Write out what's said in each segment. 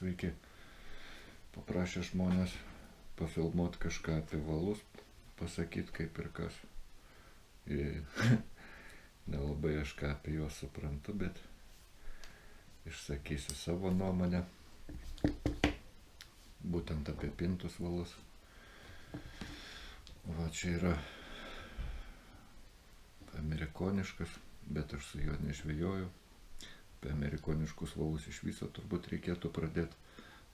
Sveiki. Paprašė žmonės pafilmuoti kažką apie valus, pasakyti kaip ir kas. Nelabai aš ką apie juos suprantu, bet išsakysiu savo nuomonę. Būtent apie pintus valus. Va, čia yra amerikoniškas, bet aš su juo nežvejoju. Apie amerikoniškus valus iš viso turbūt reikėtų pradėti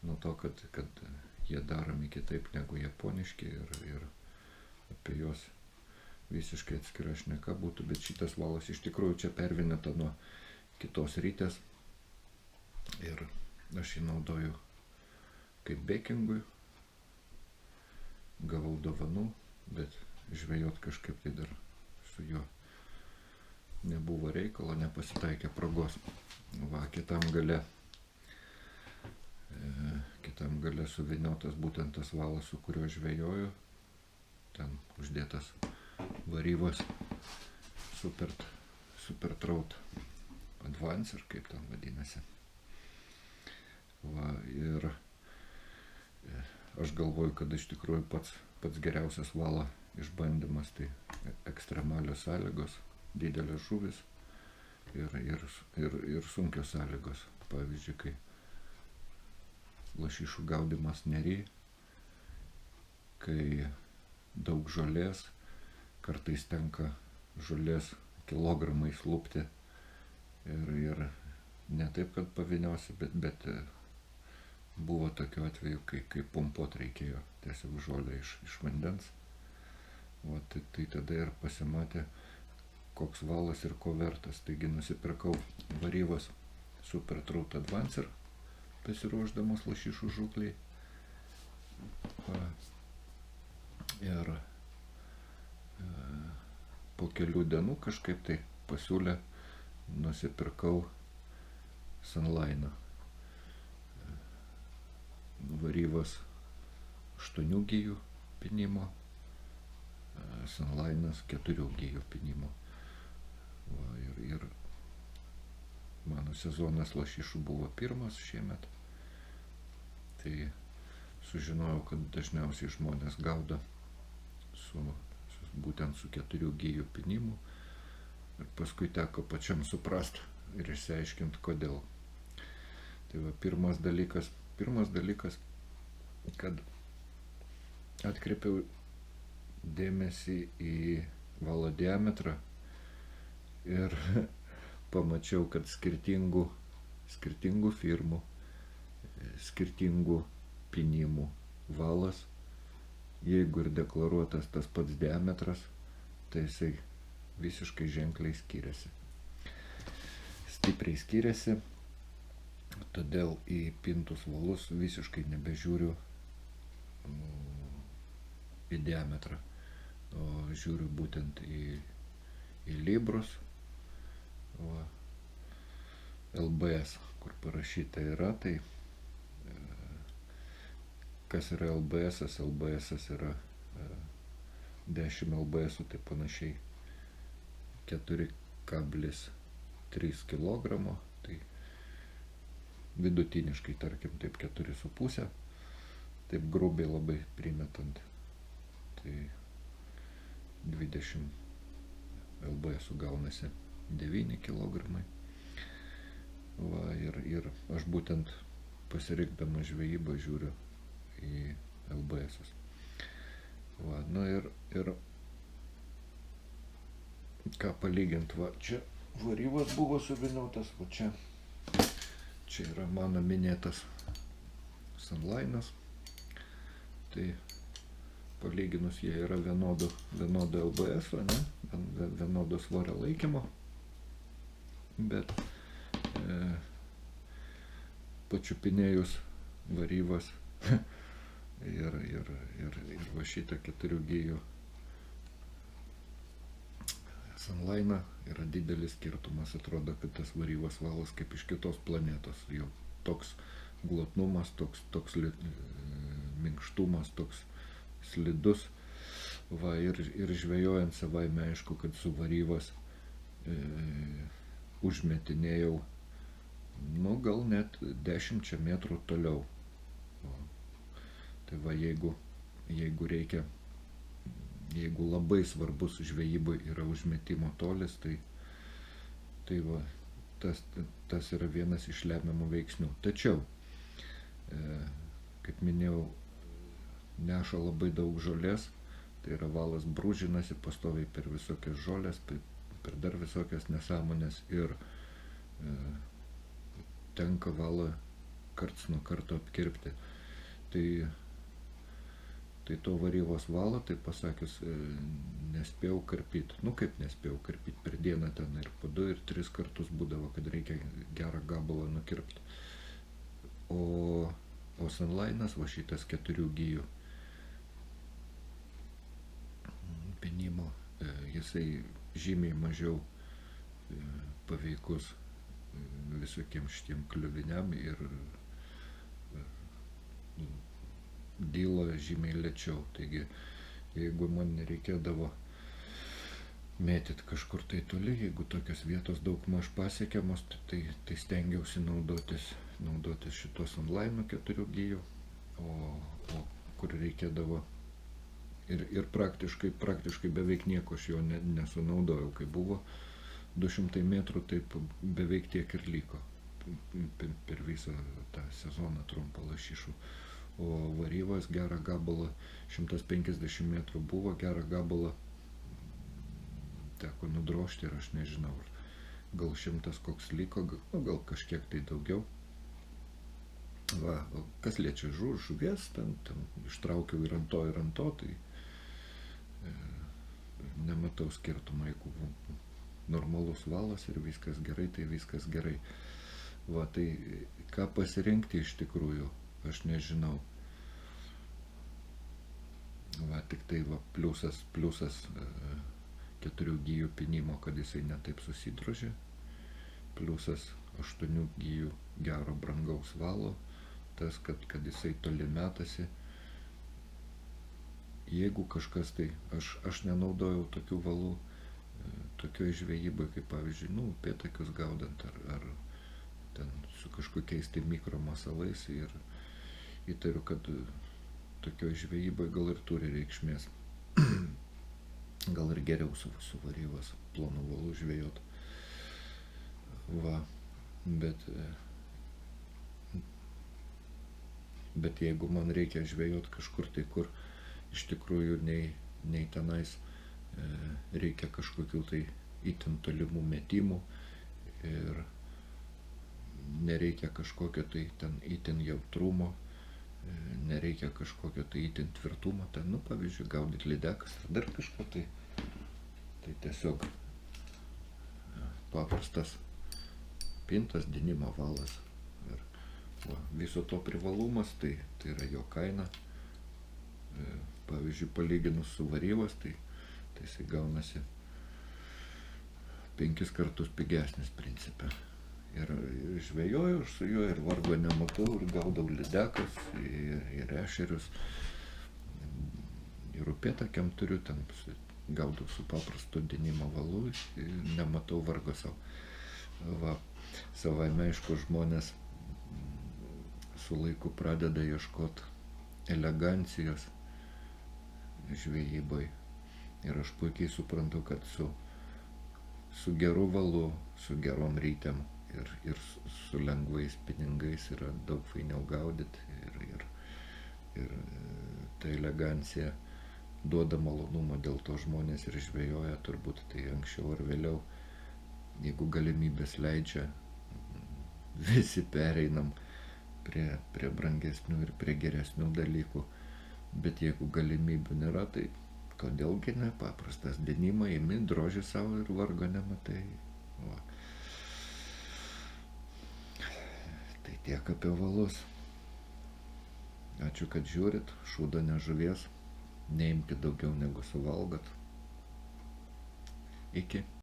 nuo to, kad jie daromi kitaip negu japoniški ir apie juos visiškai atskira šneka būtų, bet šitas valas iš tikrųjų čia pervinėta nuo kitos rytės ir aš jį naudoju kaip bekingui. Gavau dovanų, bet žvejot kažkaip tai dar su juo nebuvo reikalo, nepasitaikė progos. Va, kitam gale suviniotas būtent tas valas, su kuriuo žvejoju. Ten uždėtas varivas Super Trout Advancer, kaip ten vadinasi. Va, ir aš galvoju, kad iš tikrųjų pats geriausias valo išbandymas tai ekstremalios sąlygos, didelės žuvis ir sunkios sąlygos. Pavyzdžiui, kai lašišų gaudymas nery, kai daug žolės, kartais tenka žolės kilogramais lupti ir ne taip, kad paviniosi, bet buvo tokiu atveju, kai pumpuot reikėjo tiesiog žolę iš vandens. O tai tada ir pasimatė, koks valas ir ko vertas. Taigi nusipirkau varivas Super Trout Advancer, pasiruošdamas lašišų žūklei. Ir po kelių dienų kažkaip tai pasiūlė, nusipirkau Sunline. Varivas 8 gijų pinimo, Sunline'as 4 gijų pinimo. Va, ir mano sezonas lašišų buvo pirmas šiemet. Tai sužinojau, kad dažniausiai žmonės gaudo būtent su 4 gijų pinimu. Ir paskui teko pačiam suprast ir išsiaiškinti, kodėl. Tai va, pirmas dalykas, kad atkreipiau dėmesį į valo diametrą ir pamačiau, kad skirtingų firmų, skirtingų pinimų valas, jeigu ir deklaruotas tas pats diametras, tai jisai visiškai ženkliai skiriasi. Stipriai skiriasi, todėl į pintus valus visiškai nebežiūriu į diametrą, o žiūriu būtent į librus. Va, LBS, kur parašyta yra, tai kas yra LBS? LBS yra 10 LBS, tai panašiai 4,3 kg, tai vidutiniškai, tarkim, taip 4,5, taip grubiai labai primetant, tai 20 LBS gaunasi 9 kg. Va, ir aš būtent pasirinkdama žvejybą žiūriu į LBS. Va, nu ir ką palygint, va, čia varivas buvo suviniotas, va čia yra mano minėtas Sunline'as. Tai palyginus jie yra vienodo LBS, ne? Vienodo svorio laikymo, bet pačiupinėjus varivas ir va šitą 4 gijų Sunline'ą yra didelis skirtumas. Atrodo, kad tas varivas valas kaip iš kitos planetos. Jo toks glotnumas, toks minkštumas, toks slidus. Va, ir žvejojant savaime aišku, kad su varivas užmetinėjau nu gal net 10 metrų toliau. O, tai va, jeigu reikia, jeigu labai svarbus žvejybai yra užmetimo tolis, tai va, tas yra vienas iš lemiamų veiksnių. Tačiau, kaip minėjau, neša labai daug žolės, tai yra valas brūžinasi pastoviai per visokias žolės, per dar visokias nesąmonės ir tenka valą karts nuo karto apkirpti. Tai to varyvos valo, tai pasakius, nespėjau karpyti. Nu kaip nespėjau karpyti, per dieną ten ir po 2 ir 3 kartus būdavo, kad reikia gerą gabalą nukirpti. O Sunline'as, va šitas 4 gijų penimo, jisai žymiai mažiau paveikus visokiem šitiem kliuviniam ir dyla žymiai lėčiau. Taigi, jeigu man nereikėdavo mėtyti kažkur tai toli, jeigu tokios vietos daug maž pasiekiamos, tai stengiausi naudotis šito Sunline'o 4 gijų, o kur reikėdavo ir praktiškai beveik nieko aš jo nesunaudojau, kai buvo 200 metrų, taip beveik tiek ir liko per visą tą sezoną trumpą lašišų. O varyvas gerą gabalą, 150 metrų buvo, gerą gabalą teko nudrožti ir aš nežinau, gal 100 koks liko, gal kažkiek tai daugiau. Va, kas liečia žuvies, ten ištraukiau ir ant to, tai nematau skirtumą, jeigu normalus valas ir viskas gerai, tai viskas gerai. Va, tai ką pasirinkti iš tikrųjų, aš nežinau. Va, tik tai va, pliusas 4 gijų pinimo, kad jisai netaip susidrožė. Pliusas 8 gijų gero brangaus valo, tas, kad jisai toli metasi. Jeigu kažkas tai, aš nenaudojau tokių valų tokioj žvejybai, kaip pavyzdžiui, upėtakius gaudant ar ten su kažkokiais tai mikromasalais, ir įtariu, kad tokioj žvejybai gal ir turi reikšmės. Gal ir geriau su varyvas plonu valu žvejot. Va, bet jeigu man reikia žvejot kažkur tai, kur iš tikrųjų nei tenais reikia kažkokių tai itin tolimų metimų ir nereikia kažkokio tai ten itin jautrumo, nereikia kažkokio tai itin tvirtumo, ten, pavyzdžiui, gaudyti lydekas ar dar kažko, tai tiesiog paprastas pintas, dynimo valas. Ir viso to privalumas, tai yra jo kaina. Pavyzdžiui, palyginus su varyvas, tai jisai gaunasi 5 kartus pigesnis principe. Ir žvejoju aš su juo, ir vargo nematau, ir gaudau lydekas, ir ešerius, ir upėtakiam turiu, ten gaudau su paprastu dynimo valu, nematau vargo savo. Va, savaime aišku, žmonės su laiku pradeda ieškoti elegancijos žvejybai. Ir aš puikiai suprantu, kad su geru valu, su gerom rytėm ir su lengvais pinigais yra daug fainiau gaudyti. Ir ta elegancija duoda malonumą, dėl to žmonės ir žvejoja turbūt, tai anksčiau ar vėliau, jeigu galimybės leidžia, visi pereinam prie brangesnių ir prie geresnių dalykų. Bet jeigu galimybių nėra, tai kodėlgi ne, paprastas dynimą imi, droži savo ir vargo nematai. Va. Tai tiek apie valus. Ačiū, kad žiūrit, šūdo ne žuvies, neimkit daugiau negu suvalgot. Iki.